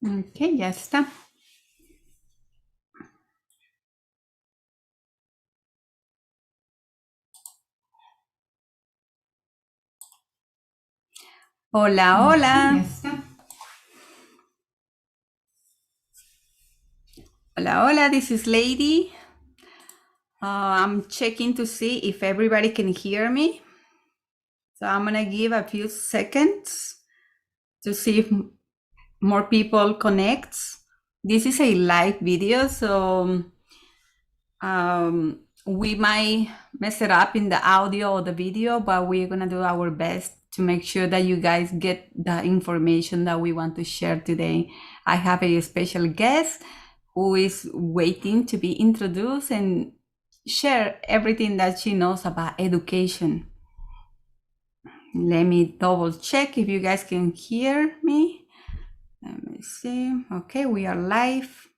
Ok, ya está. Hola, hola. Hola, hola, this is Lady. I'm checking to see if everybody can hear me. So I'm gonna give a few seconds to see if more people connect. This is a live video, so we might mess it up in the audio or the video, but we're gonna do our best to make sure that you guys get the information that we want to share today. I have a special guest who is waiting to be introduced and share everything that she knows about education. Let me double check if you guys can hear me. Let me see. Okay, we are live.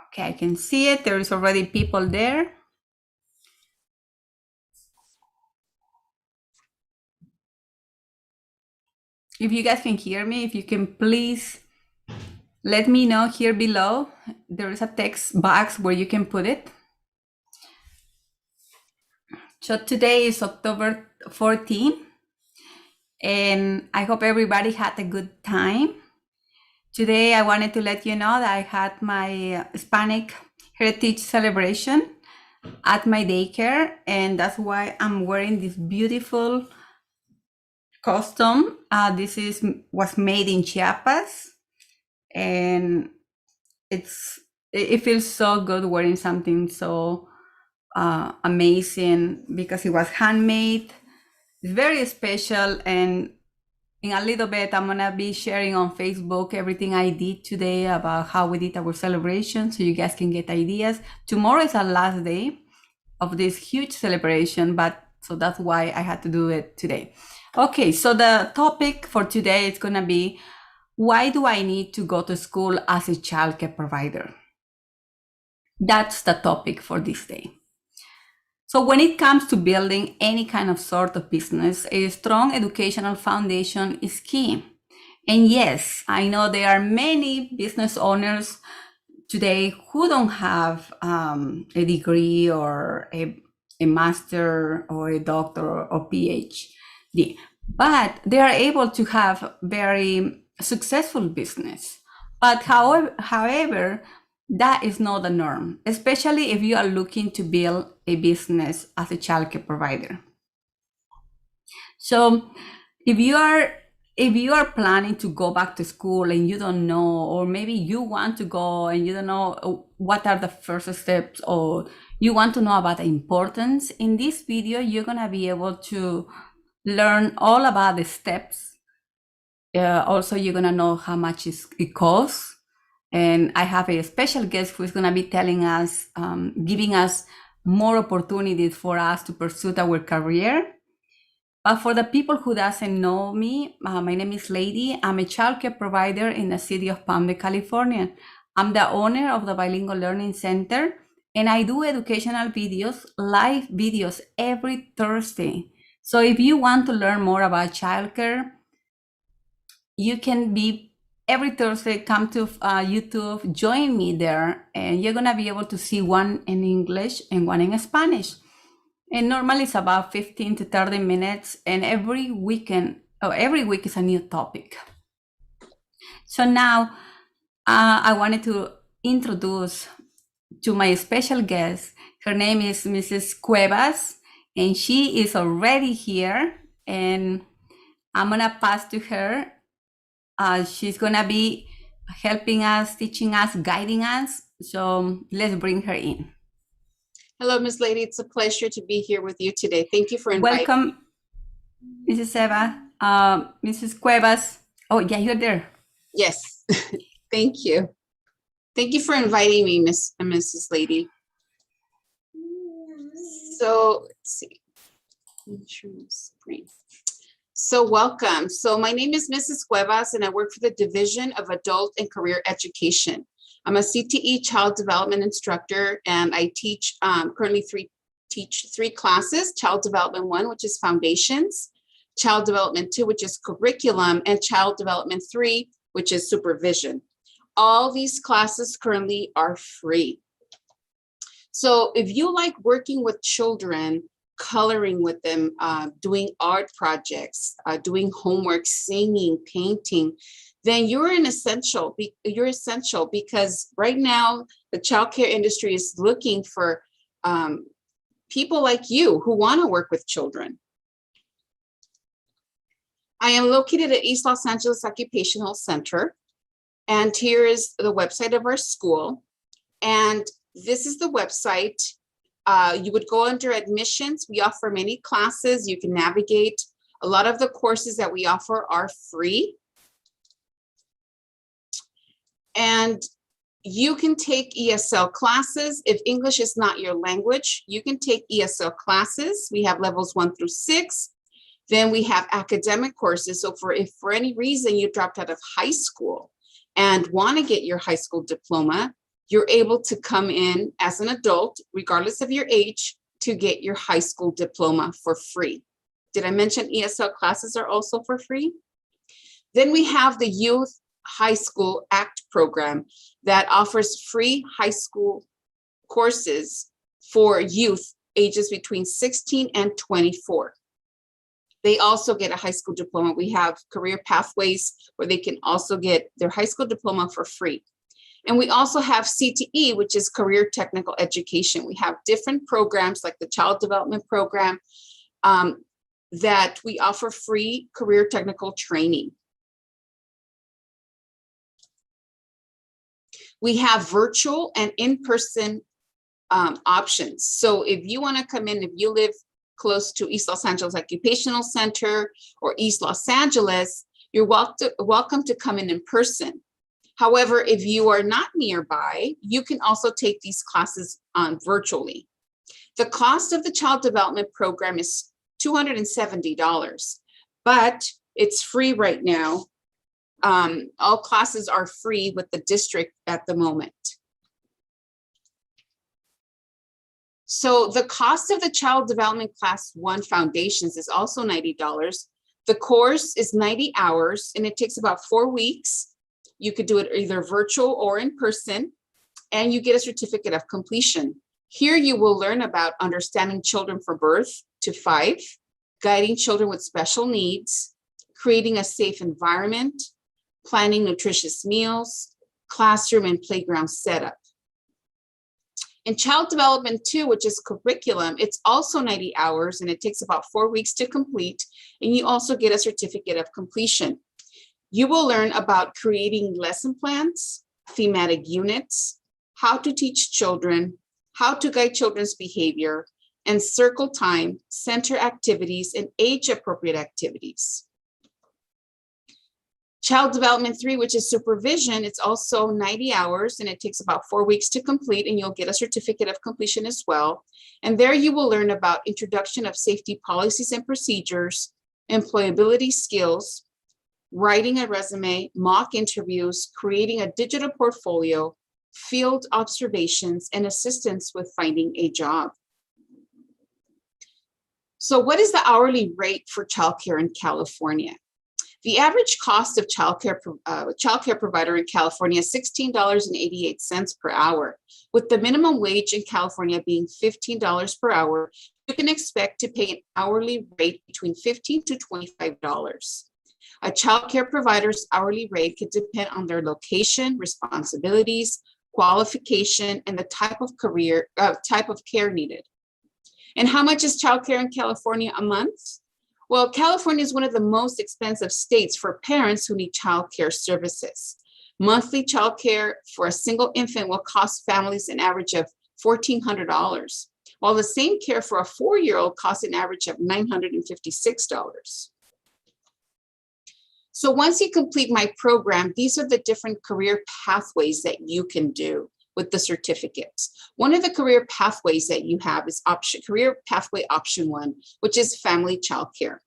Okay, I can see it. There is already people there. If you guys can hear me, if you can please let me know here below. There is a text box where you can put it. So today is October 14, and I hope everybody had a good time. Today I wanted to let you know that I had my Hispanic Heritage celebration at my daycare, and that's why I'm wearing this beautiful costume. This was made in Chiapas, and it feels so good wearing something so amazing because it was handmade. It's very special, and in a little bit I'm gonna be sharing on Facebook everything I did today about how we did our celebration, so you guys can get ideas. Tomorrow is our last day of this huge celebration, but so that's why I had to do it today. Okay, so the topic for today is gonna be, why do I need to go to school as a childcare provider? That's the topic for this day. So when it comes to building any kind of sort of business, a strong educational foundation is key. And yes, I know there are many business owners today who don't have a degree or a master or a doctor or PhD, but they are able to have very successful business. But however, that is not the norm, especially if you are looking to build a business as a childcare provider. So if you are planning to go back to school and you don't know, or maybe you want to go and you don't know what are the first steps, or you want to know about the importance, in this video you're going to be able to learn all about the steps. Also, you're going to know how much it costs. And I have a special guest who is going to be telling us, giving us more opportunities for us to pursue our career. But for the people who doesn't know me, my name is Lady. I'm a childcare provider in the city of Palm Beach, California. I'm the owner of the Bilingual Learning Center, and I do educational videos, live videos every Thursday. So if you want to learn more about childcare, you can be every Thursday, come to YouTube, join me there, and you're gonna be able to see one in English and one in Spanish. And normally it's about 15 to 30 minutes, and every week is a new topic. So now I wanted to introduce to my special guest. Her name is Mrs. Cuevas, and she is already here, and I'm gonna pass to her. She's gonna be helping us, teaching us, guiding us. So let's bring her in. Hello, Ms. Lady. It's a pleasure to be here with you today. Thank you for inviting me. Welcome, Mrs. Eva. Mrs. Cuevas. Oh, yeah, you're there. Yes, thank you. Thank you for inviting me, Mrs. Lady. So let's see. So welcome. So my name is Mrs. Cuevas, and I work for the Division of Adult and Career Education. I'm a CTE child development instructor, and I teach currently three classes: Child Development 1, which is Foundations, Child Development 2, which is curriculum, and Child Development 3, which is supervision. All these classes currently are free. So if you like working with children, coloring with them, doing art projects, doing homework, singing, painting, then you're essential because right now the childcare industry is looking for people like you who want to work with children. I am located at East Los Angeles Occupational Center, and here is the website of our school. And this is the website. You would go under admissions. We offer many classes. You can navigate. A lot of the courses that we offer are free. And you can take ESL classes. If English is not your language, you can take ESL classes. We have levels 1 through 6. Then we have academic courses. So if for any reason you dropped out of high school and want to get your high school diploma, you're able to come in as an adult, regardless of your age, to get your high school diploma for free. Did I mention ESL classes are also for free? Then we have the Youth High School ACT program that offers free high school courses for youth ages between 16 and 24. They also get a high school diploma. We have career pathways where they can also get their high school diploma for free. And we also have CTE, which is Career Technical Education. We have different programs like the Child Development Program that we offer free career technical training. We have virtual and in-person options. So if you want to come in, if you live close to East Los Angeles Occupational Center or East Los Angeles, you're welcome to come in person. However, if you are not nearby, you can also take these classes virtually. The cost of the Child Development Program is $270, but it's free right now. All classes are free with the district at the moment. So the cost of the Child Development Class 1 Foundations is also $90. The course is 90 hours and it takes about 4 weeks. You could do it either virtual or in person, and you get a certificate of completion. Here you will learn about understanding children from birth to 5, guiding children with special needs, creating a safe environment, planning nutritious meals, classroom and playground setup. In Child Development 2, which is curriculum, it's also 90 hours and it takes about 4 weeks to complete, and you also get a certificate of completion. You will learn about creating lesson plans, thematic units, how to teach children, how to guide children's behavior, and circle time, center activities, and age-appropriate activities. Child Development 3, which is supervision, it's also 90 hours and it takes about 4 weeks to complete, and you'll get a certificate of completion as well. And there you will learn about introduction of safety policies and procedures, employability skills, writing a resume, mock interviews, creating a digital portfolio, field observations, and assistance with finding a job. So what is the hourly rate for childcare in California? The average cost of childcare provider in California is $16.88 per hour. With the minimum wage in California being $15 per hour, you can expect to pay an hourly rate between $15 to $25. A childcare provider's hourly rate could depend on their location, responsibilities, qualification, and the type of care needed. And how much is childcare in California a month? Well, California is one of the most expensive states for parents who need childcare services. Monthly childcare for a single infant will cost families an average of $1,400, while the same care for a 4-year-old costs an average of $956. So once you complete my program, these are the different career pathways that you can do with the certificates. One of the career pathways that you have is career pathway option 1, which is family childcare.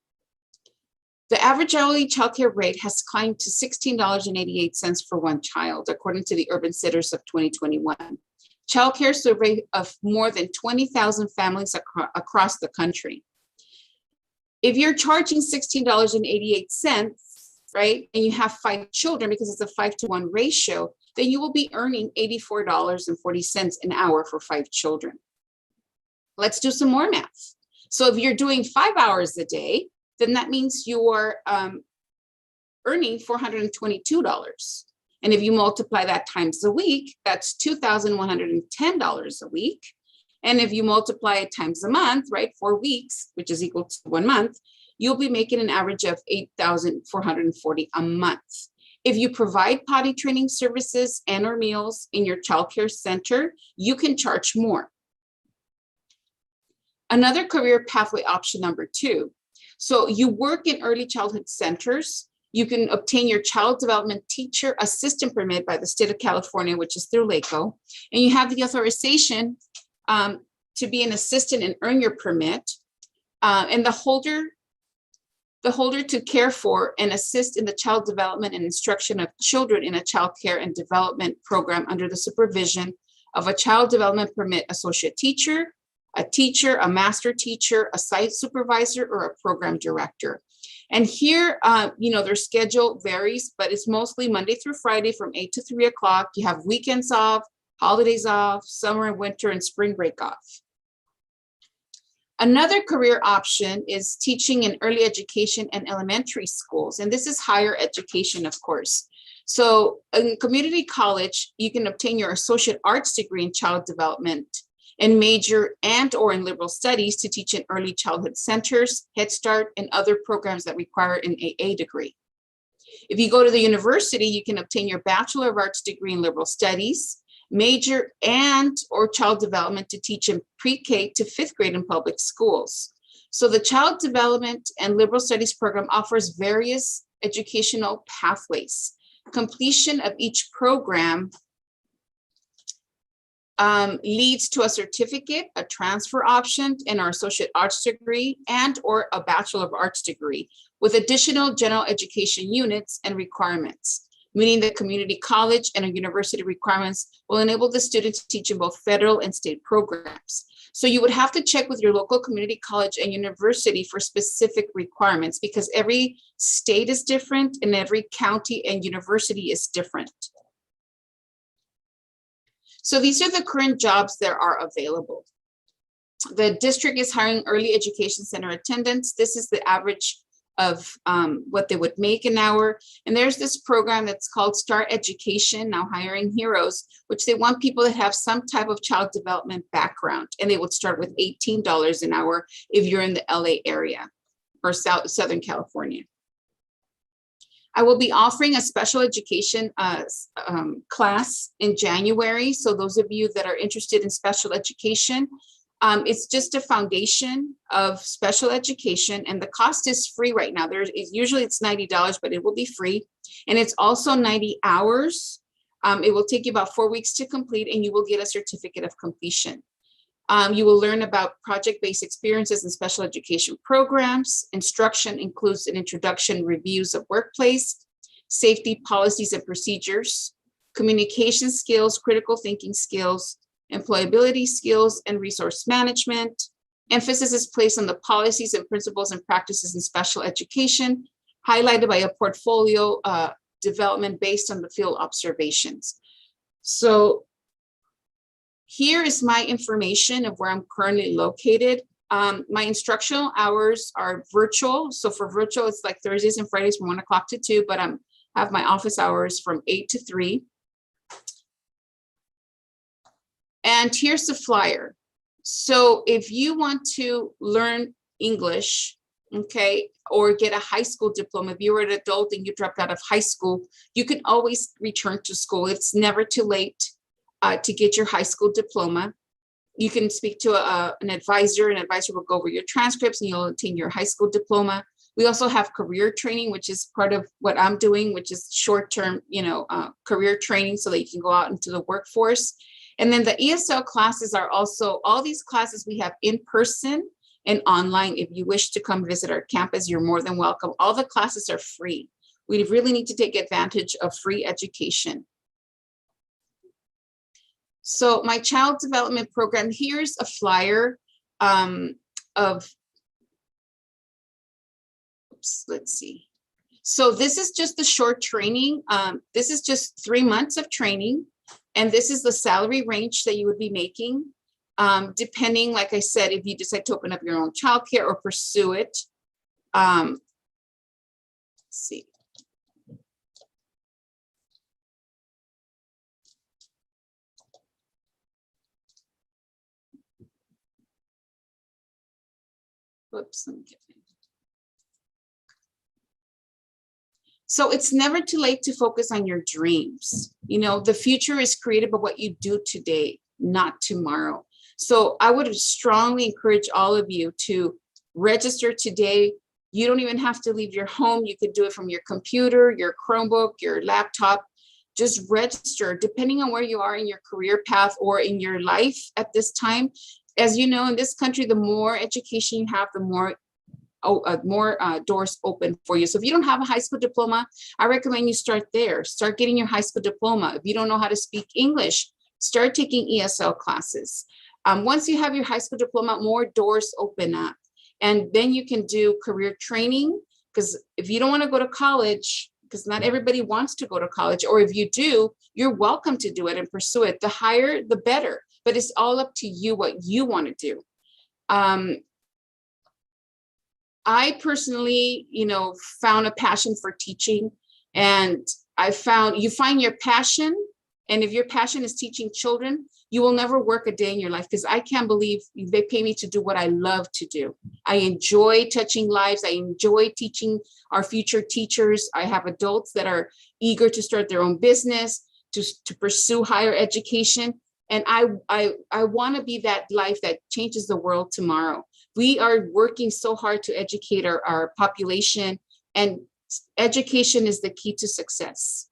The average hourly childcare rate has climbed to $16.88 for one child, according to the Urban Sitters of 2021. Childcare survey of more than 20,000 families across the country. If you're charging $16.88, right, and you have 5 children, because it's a 5-to-1 ratio, then you will be earning $84.40 an hour for 5 children. Let's do some more math. So if you're doing 5 hours a day, then that means you're earning $422. And if you multiply that times a week, that's $2,110 a week. And if you multiply it times a month, right, 4 weeks, which is equal to 1 month, you'll be making an average of $8,440 a month. If you provide potty training services and or meals in your childcare center, you can charge more. Another career pathway option number 2. So you work in early childhood centers. You can obtain your child development teacher assistant permit by the state of California, which is through LACO, and you have the authorization to be an assistant and earn your permit, and the holder to care for and assist in the child development and instruction of children in a child care and development program under the supervision of a child development permit associate teacher, a master teacher, a site supervisor, or a program director. And here, their schedule varies, but it's mostly Monday through Friday from 8 to 3 o'clock. You have weekends off, holidays off, summer and winter and spring break off. Another career option is teaching in early education and elementary schools. And this is higher education, of course. So in community college, you can obtain your associate arts degree in child development and major and or in liberal studies to teach in early childhood centers, Head Start, and other programs that require an AA degree. If you go to the university, you can obtain your Bachelor of Arts degree in liberal studies, major and or child development to teach in pre-K to 5th grade in public schools. So the child development and liberal studies program offers various educational pathways. Completion of each program leads to a certificate, a transfer option, and our associate arts degree and or a Bachelor of Arts degree with additional general education units and requirements. Meaning the community college and a university requirements will enable the student to teach in both federal and state programs. So you would have to check with your local community college and university for specific requirements because every state is different and every county and university is different. So these are the current jobs that are available. The district is hiring early education center attendants. This is the average of what they would make an hour. And there's this program that's called Start Education, now hiring heroes, which they want people that have some type of child development background. And they would start with $18 an hour if you're in the LA area or Southern California. I will be offering a special education class in January. So those of you that are interested in special education, it's just a foundation of special education, and the cost is free right now. Usually it's $90, but it will be free. And it's also 90 hours. It will take you about 4 weeks to complete, and you will get a certificate of completion. You will learn about project-based experiences in special education programs. Instruction includes an introduction, reviews of workplace, safety policies and procedures, communication skills, critical thinking skills, employability skills, and resource management. Emphasis is placed on the policies and principles and practices in special education, highlighted by a portfolio development based on the field observations. So here is my information of where I'm currently located. My instructional hours are virtual. So for virtual, it's like Thursdays and Fridays from 1 o'clock to 2, but I have my office hours from 8 to 3. And here's the flyer. So if you want to learn English, okay, or get a high school diploma, if you were an adult and you dropped out of high school, you can always return to school. It's never too late to get your high school diploma. You can speak to an advisor. An advisor will go over your transcripts and you'll obtain your high school diploma. We also have career training, which is part of what I'm doing, which is short-term, career training so that you can go out into the workforce. And then the ESL classes are also, all these classes we have in person and online. If you wish to come visit our campus, you're more than welcome. All the classes are free. We really need to take advantage of free education. So my child development program, here's a flyer of oops, let's see. So this is just the short training. This is just 3 months of training. And this is the salary range that you would be making, depending, like I said, if you decide to open up your own childcare or pursue it. Let's see. Whoops, let me get it. So it's never too late to focus on your dreams. You know, the future is created by what you do today, not tomorrow. So I would strongly encourage all of you to register today. You don't even have to leave your home. You could do it from your computer, your Chromebook, your laptop. Just register, depending on where you are in your career path or in your life at this time. As you know, in this country, the more education you have, the more doors open for you. So if you don't have a high school diploma, I recommend you start there. Start getting your high school diploma. If you don't know how to speak English, start taking ESL classes. Once you have your high school diploma, more doors open up. And then you can do career training, because if you don't want to go to college, because not everybody wants to go to college, or if you do, you're welcome to do it and pursue it. The higher, the better. But it's all up to you what you want to do. I personally, found a passion for teaching, and I found you find your passion. And if your passion is teaching children, you will never work a day in your life, because I can't believe they pay me to do what I love to do. I enjoy touching lives. I enjoy teaching our future teachers. I have adults that are eager to start their own business, to pursue higher education. And I want to be that life that changes the world tomorrow. We are working so hard to educate our population, and education is the key to success.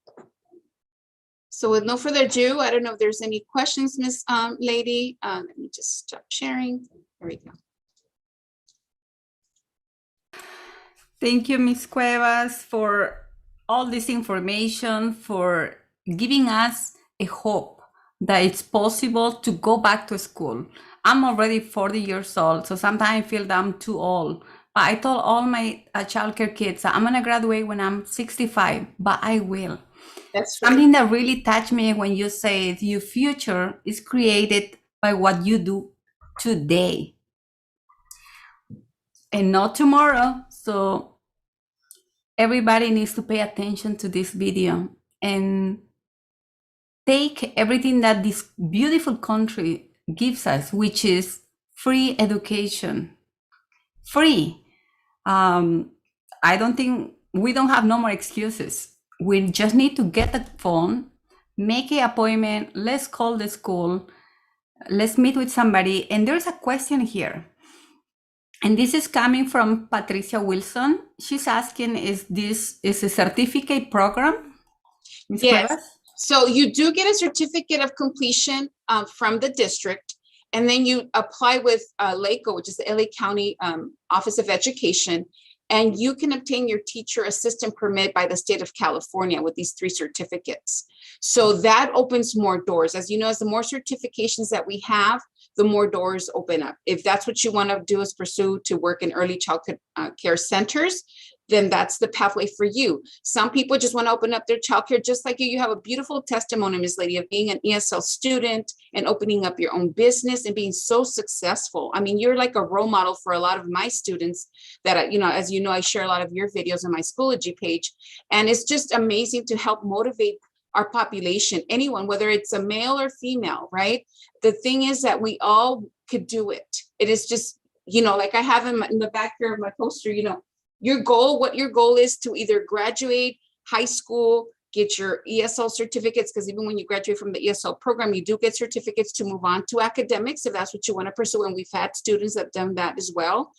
So with no further ado, I don't know if there's any questions, Miss Lady. Let me just stop sharing. There we go. Thank you, Ms. Cuevas, for all this information, for giving us a hope that it's possible to go back to school. I'm already 40 years old, so sometimes I feel that I'm too old. But I told all my childcare kids that I'm gonna graduate when I'm 65, but I will. That's right. Something that really touched me when you said your future is created by what you do today and not tomorrow. So everybody needs to pay attention to this video and take everything that this beautiful country gives us, which is free education. Free. I don't think we don't have no more excuses. We just need to get the phone, make an appointment, let's call the school, let's meet with somebody. And there's a question here. And this is coming from Patricia Wilson. She's asking, is this a certificate program? Ms. Yes. Cuevas? So you do get a certificate of completion from the district, and then you apply with LACO, which is the LA County Office of Education, and you can obtain your teacher assistant permit by the state of California with these 3 certificates. So that opens more doors. As you know, as the more certifications that we have, the more doors open up. If that's what you want to do, is pursue to work in early child care centers, then that's the pathway for you. Some people just want to open up their childcare, just like you. You have a beautiful testimony, Ms. Lady, of being an ESL student and opening up your own business and being so successful. I mean, you're like a role model for a lot of my students that, as you know, I share a lot of your videos on my Schoology page. And it's just amazing to help motivate our population, anyone, whether it's a male or female, right? The thing is that we all could do it. It is just, like I have in the back here of my poster, what your goal is to either graduate high school, get your ESL certificates, because even when you graduate from the ESL program, you do get certificates to move on to academics, if that's what you want to pursue. And we've had students that have done that as well.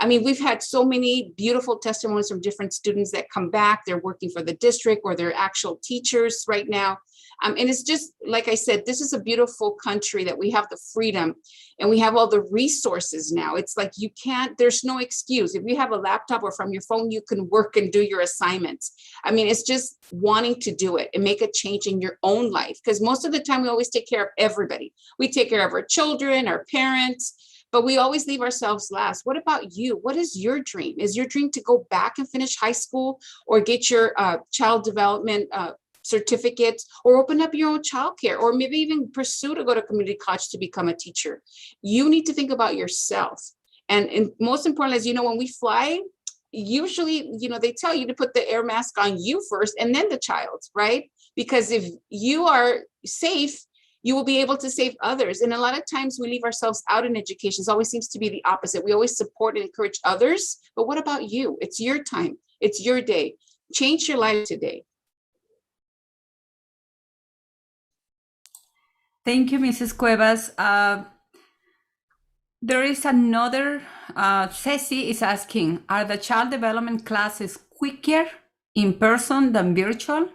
I mean, we've had so many beautiful testimonies from different students that come back. They're working for the district or they're actual teachers right now. And it's just, like I said, this is a beautiful country that we have the freedom and we have all the resources now. It's like there's no excuse. If you have a laptop or from your phone, you can work and do your assignments. I mean, it's just wanting to do it and make a change in your own life. Because most of the time we always take care of everybody. We take care of our children, our parents, but we always leave ourselves last. What about you? What is your dream? Is your dream to go back and finish high school or get your child development certificates or open up your own childcare or maybe even pursue to go to community college to become a teacher? You need to think about yourself. And most importantly, as you know, when we fly, usually, they tell you to put the air mask on you first and then the child, right? Because if you are safe, you will be able to save others. And a lot of times we leave ourselves out in education. It always seems to be the opposite. We always support and encourage others. But what about you? It's your time. It's your day. Change your life today. Thank you, Mrs. Cuevas. There is another, Ceci is asking, are the child development classes quicker in person than virtual?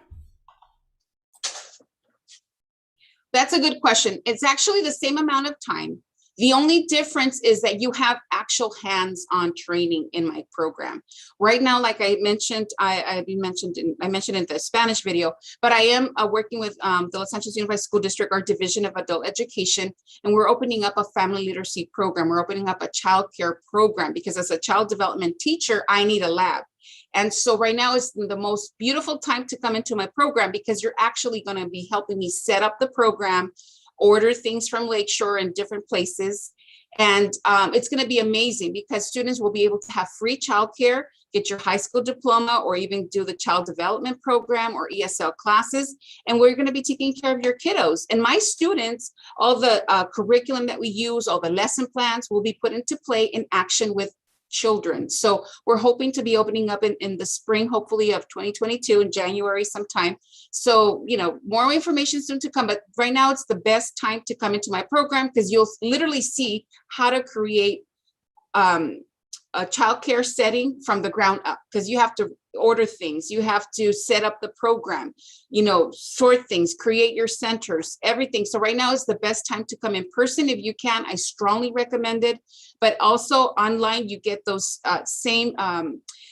That's a good question. It's actually the same amount of time. The only difference is that you have actual hands-on training in my program. Right now, like I mentioned, I mentioned in the Spanish video, but I am working with the Los Angeles Unified School District, our Division of Adult Education, and we're opening up a family literacy program. We're opening up a childcare program because as a child development teacher, I need a lab. And so right now is the most beautiful time to come into my program because you're actually going to be helping me set up the program, order things from Lakeshore and different places. And it's going to be amazing because students will be able to have free childcare, get your high school diploma, or even do the child development program or ESL classes. And we're going to be taking care of your kiddos. And my students, all the curriculum that we use, all the lesson plans will be put into play in action with children. So we're hoping to be opening up in the spring, hopefully of 2022 in January sometime. So, more information soon to come, but right now it's the best time to come into my program because you'll literally see how to create a childcare setting from the ground up, because you have to order things, you have to set up the program, sort things, create your centers, everything. So right now is the best time to come in person if you can. I strongly recommend it. But also online, you get those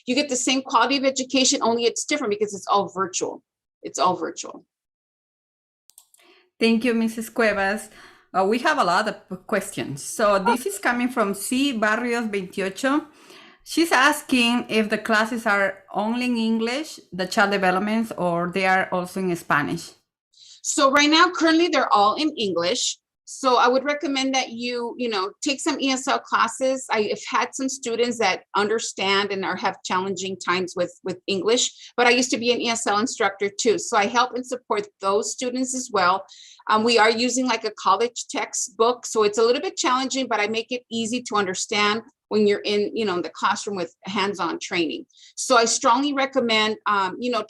you get the same quality of education, only it's different because it's all virtual. It's all virtual. Thank you, Mrs. Cuevas. We have a lot of questions. So this is coming from C. Barrios 28. She's asking if the classes are only in English, the child developments, or they are also in Spanish. So right now, currently, they're all in English. So I would recommend that you take some ESL classes. I've had some students that understand and have challenging times with English, but I used to be an ESL instructor too. So I help and support those students as well. We are using like a college textbook. So it's a little bit challenging, but I make it easy to understand when you're in, the classroom with hands-on training. So I strongly recommend,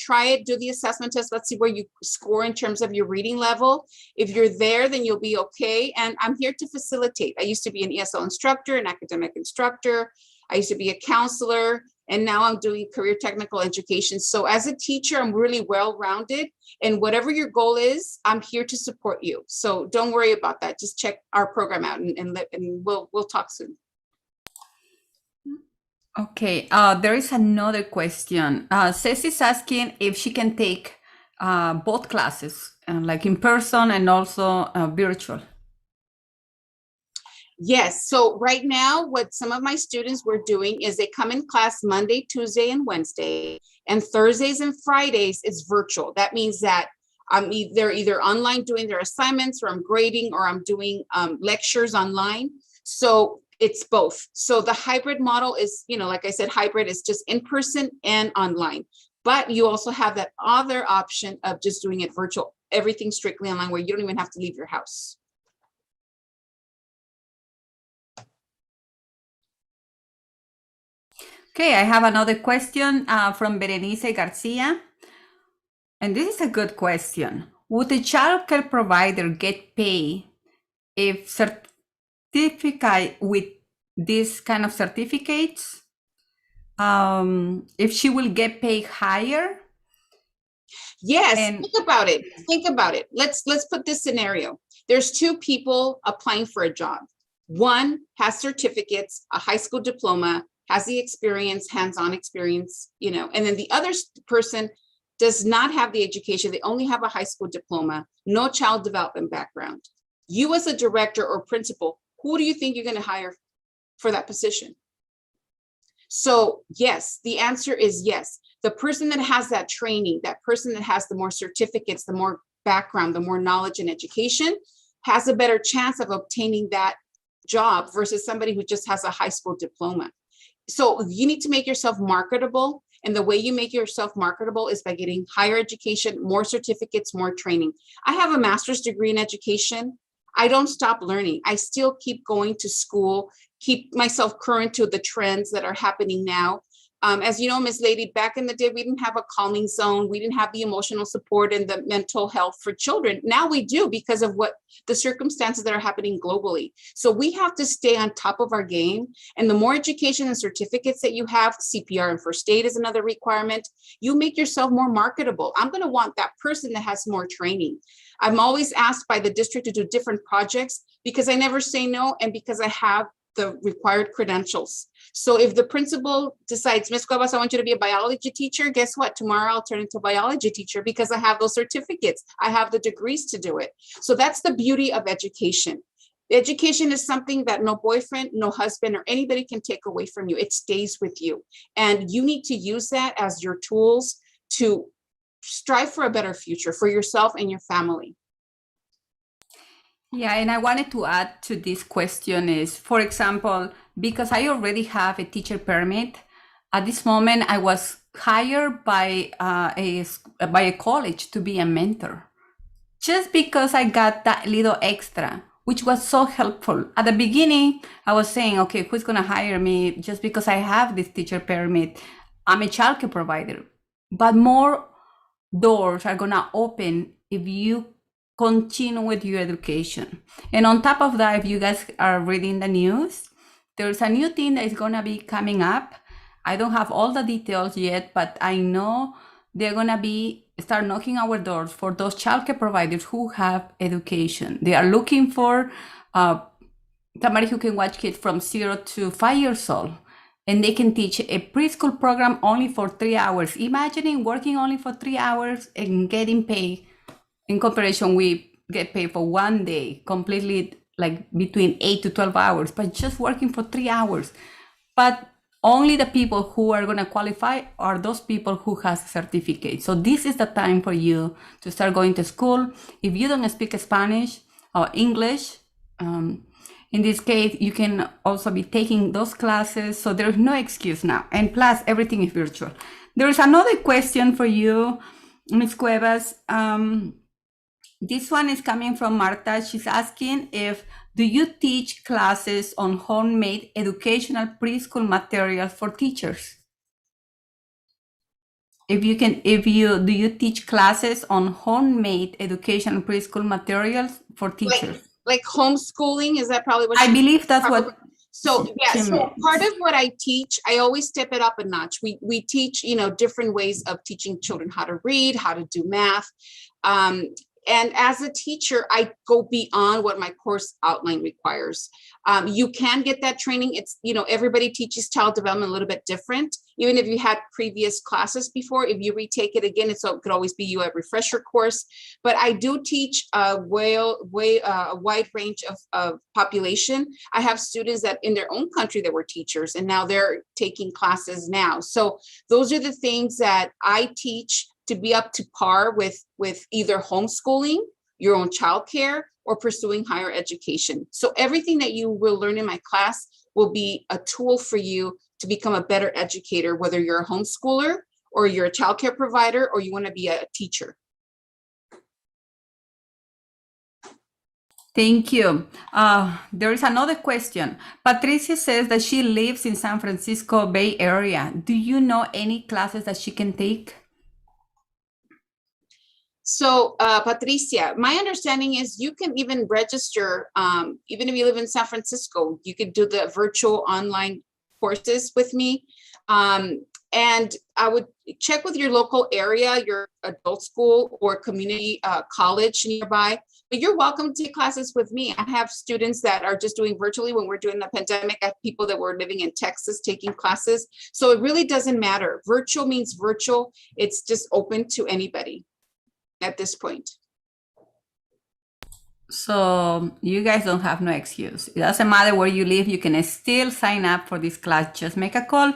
try it, do the assessment test. Let's see where you score in terms of your reading level. If you're there, then you'll be okay. And I'm here to facilitate. I used to be an ESL instructor, an academic instructor. I used to be a counselor, and now I'm doing career technical education. So as a teacher, I'm really well-rounded, and whatever your goal is, I'm here to support you. So don't worry about that. Just check our program out and we'll talk soon. Okay, there is another question. Ceci's asking if she can take both classes, like in person and also virtual. Yes, so right now, what some of my students were doing is they come in class Monday, Tuesday, and Wednesday, and Thursdays and Fridays is virtual. That means that they're either online doing their assignments, or I'm grading, or I'm doing lectures online. So it's both. So the hybrid model is, like I said, hybrid is just in person and online. But you also have that other option of just doing it virtual, everything strictly online, where you don't even have to leave your house. Okay, I have another question from Berenice Garcia. And this is a good question. Would the childcare provider get paid if certificate with this kind of certificates? If she will get paid higher? Yes, think about it. Think about it. Let's put this scenario. There's two people applying for a job. One has certificates, a high school diploma, has the experience, hands-on experience, and then the other person does not have the education. They only have a high school diploma, no child development background. You as a director or principal, who do you think you're going to hire for that position. So yes, the answer is yes. The person that has that training, that person that has the more certificates, the more background, the more knowledge and education, has a better chance of obtaining that job versus somebody who just has a high school diploma. So you need to make yourself marketable. And the way you make yourself marketable is by getting higher education, more certificates, more training. I have a master's degree in education. I don't stop learning. I still keep going to school, keep myself current to the trends that are happening now. As you know, Ms. Lady, back in the day, we didn't have a calming zone. We didn't have the emotional support and the mental health for children. Now we do because of what the circumstances that are happening globally. So we have to stay on top of our game. And the more education and certificates that you have, CPR and first aid is another requirement, you make yourself more marketable. I'm going to want that person that has more training. I'm always asked by the district to do different projects because I never say no and because I have the required credentials. So if the principal decides, Ms. Cuevas, I want you to be a biology teacher, guess what? Tomorrow I'll turn into a biology teacher because I have those certificates. I have the degrees to do it. So that's the beauty of education. Education is something that no boyfriend, no husband, or anybody can take away from you. It stays with you. And you need to use that as your tools to strive for a better future for yourself and your family. Yeah, and I wanted to add to this question is, for example, because I already have a teacher permit, at this moment I was hired by a college to be a mentor, just because I got that little extra, which was so helpful. At the beginning, I was saying, okay, who's gonna hire me just because I have this teacher permit? I'm a childcare provider, but more doors are gonna open if you continue with your education. And on top of that, if you guys are reading the news, there's a new thing that is going to be coming up. I don't have all the details yet, but I know they're going to be start knocking our doors for those childcare providers who have education. They are looking for somebody who can watch kids from 0 to 5 years old, and they can teach a preschool program only for 3 hours. Imagining working only for 3 hours and getting paid. In comparison, we get paid for 1 day, completely like between 8 to 12 hours, but just working for 3 hours. But only the people who are going to qualify are those people who has certificates. So this is the time for you to start going to school. If you don't speak Spanish or English, in this case, you can also be taking those classes. So there's no excuse now. And plus, everything is virtual. There is another question for you, Ms. Cuevas. This one is coming from Marta. She's asking do you teach classes on homemade educational preschool materials for teachers? Do you teach classes on homemade educational preschool materials for teachers? Like homeschooling, is that probably what I believe that's what. So yeah, so part of what I teach, I always step it up a notch. We teach, different ways of teaching children how to read, how to do math. And as a teacher, I go beyond what my course outline requires. You can get that training. It's, everybody teaches child development a little bit different. Even if you had previous classes before, if you retake it again, it could always be a refresher course. But I do teach a wide range of population. I have students that in their own country that were teachers, and now they're taking classes now. So those are the things that I teach to be up to par with either homeschooling, your own childcare, or pursuing higher education. So everything that you will learn in my class will be a tool for you to become a better educator, whether you're a homeschooler or you're a childcare provider or you want to be a teacher. Thank you. There is another question. Patricia says that she lives in San Francisco Bay Area. Do you know any classes that she can take? So, Patricia, my understanding is you can even register, even if you live in San Francisco, you could do the virtual online courses with me. And I would check with your local area, your adult school or community college nearby. But you're welcome to take classes with me. I have students that are just doing virtually when we're doing the pandemic. I have people that were living in Texas taking classes. So it really doesn't matter. Virtual means virtual. It's just open to anybody at this point. So you guys don't have no excuse. It doesn't matter where you live, you can still sign up for this class. Just make a call.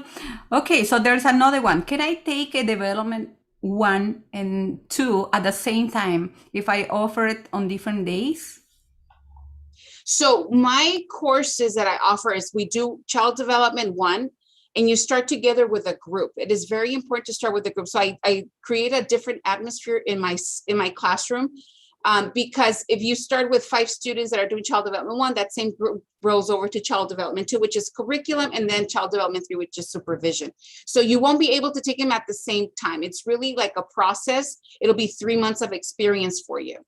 Okay, so there's another one. Can I take a development 1 and 2 at the same time if I offer it on different days? So my courses that I offer is we do child development 1, and you start together with a group. It is very important to start with a group. So I create a different atmosphere in my classroom, because if you start with 5 students that are doing child development 1, that same group rolls over to child development 2, which is curriculum, and then child development 3, which is supervision. So you won't be able to take them at the same time. It's really like a process. It'll be 3 months of experience for you.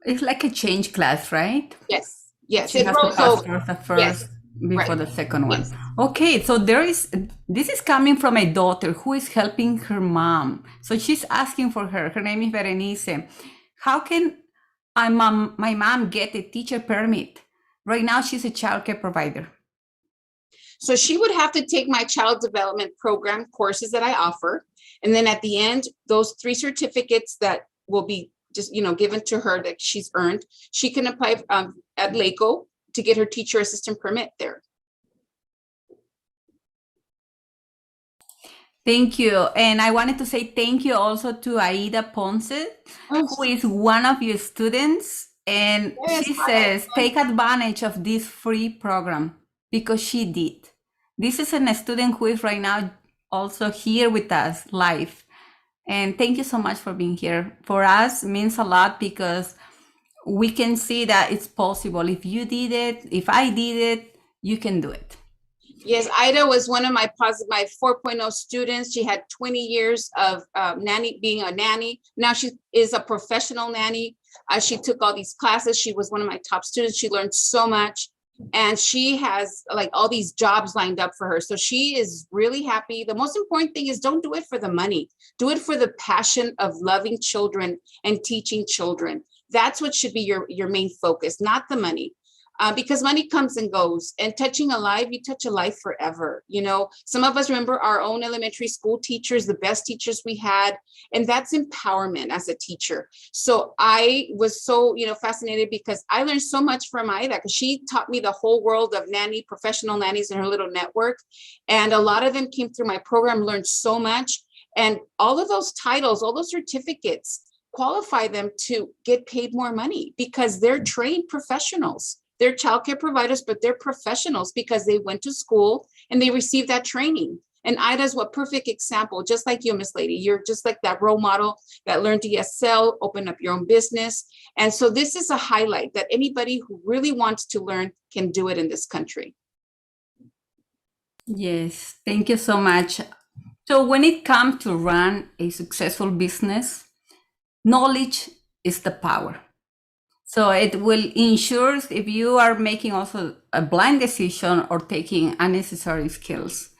It's like a change class, right? Yes. Yes. She It has to rolls pass over. first the first before right. the second one. Yes. Okay, so this is coming from a daughter who is helping her mom. So she's asking for her. Her name is Berenice. How can my mom get a teacher permit? Right now, she's a childcare provider. So she would have to take my child development program courses that I offer. And then at the end, those 3 certificates that will be just, given to her that she's earned, she can apply at LACO to get her teacher assistant permit there. Thank you. And I wanted to say thank you also to Ida Ponce, who is one of your students. And Yes, she says, take advantage of this free program because she did. This is a student who is right now also here with us live. And thank you so much for being here. For us, it means a lot because we can see that it's possible. If you did it, if I did it, you can do it. Yes, Ida was one of my 4.0 students. She had 20 years of being a nanny. Now she is a professional nanny. She took all these classes. She was one of my top students. She learned so much. And she has like all these jobs lined up for her. So she is really happy. The most important thing is don't do it for the money. Do it for the passion of loving children and teaching children. That's what should be your main focus, not the money. Because money comes and goes, and touching a life, you touch a life forever. Some of us remember our own elementary school teachers, the best teachers we had, and that's empowerment as a teacher. So I was so, fascinated because I learned so much from Ida because she taught me the whole world of professional nannies in her little network. And a lot of them came through my program, learned so much. And all of those titles, all those certificates qualify them to get paid more money because they're trained professionals. They're childcare providers, but they're professionals because they went to school and they received that training. And Ida's what perfect example, just like you, Miss Lady. You're just like that role model that learned ESL, open up your own business. And so this is a highlight that anybody who really wants to learn can do it in this country. Yes, thank you so much. So when it comes to run a successful business, knowledge is the power. So it will ensure if you are making also a blind decision or taking unnecessary skills.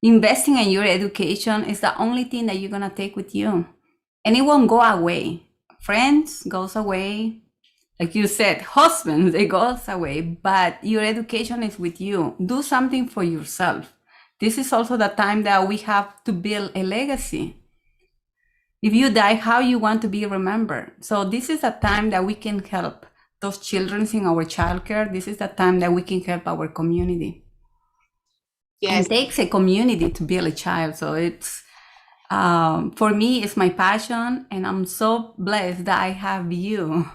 Investing in your education is the only thing that you're going to take with you. And it won't go away. Friends goes away. Like you said, husbands, it goes away. But your education is with you. Do something for yourself. This is also the time that we have to build a legacy. If you die, how you want to be remembered. So this is a time that we can help those children in our childcare. This is the time that we can help our community. Yes. It takes a community to build a child. So it's, for me, it's my passion. And I'm so blessed that I have you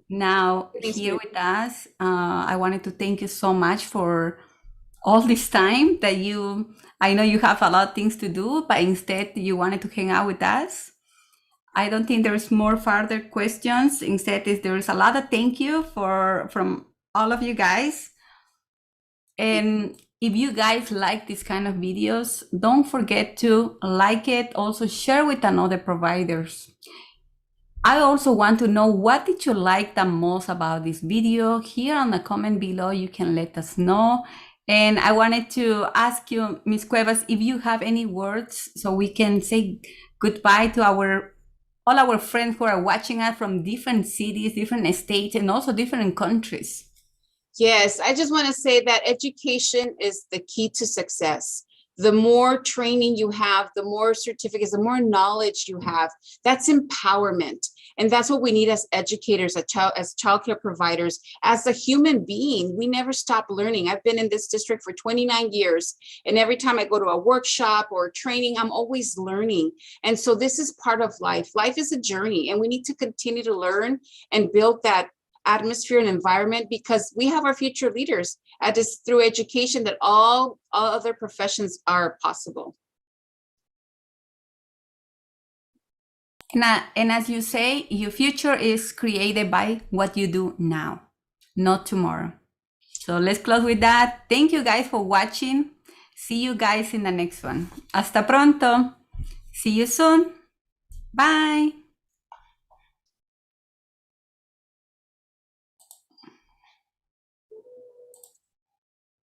now here with us. I wanted to thank you so much for all this time that I know you have a lot of things to do, but instead you wanted to hang out with us. I don't think there's more further questions. Instead, there's a lot of thank you from all of you guys. And if you guys like this kind of videos, don't forget to like it. Also share with another providers. I also want to know, what did you like the most about this video? Here on the comment below, you can let us know. And I wanted to ask you, Ms. Cuevas, if you have any words so we can say goodbye to all our friends who are watching us from different cities, different states, and also different countries. Yes, I just want to say that education is the key to success. the more training you have, the more certificates, the more knowledge you have. That's empowerment. And that's what we need as educators, as childcare providers, as a human being. We never stop learning. I've been in this district for 29 years. And every time I go to a workshop or training, I'm always learning. And so this is part of life. Life is a journey, and we need to continue to learn and build that atmosphere and environment, because we have our future leaders. It is through education that all other professions are possible. And as you say, your future is created by what you do now, not tomorrow. So let's close with that. Thank you guys for watching. See you guys in the next one. Hasta pronto. See you soon. Bye.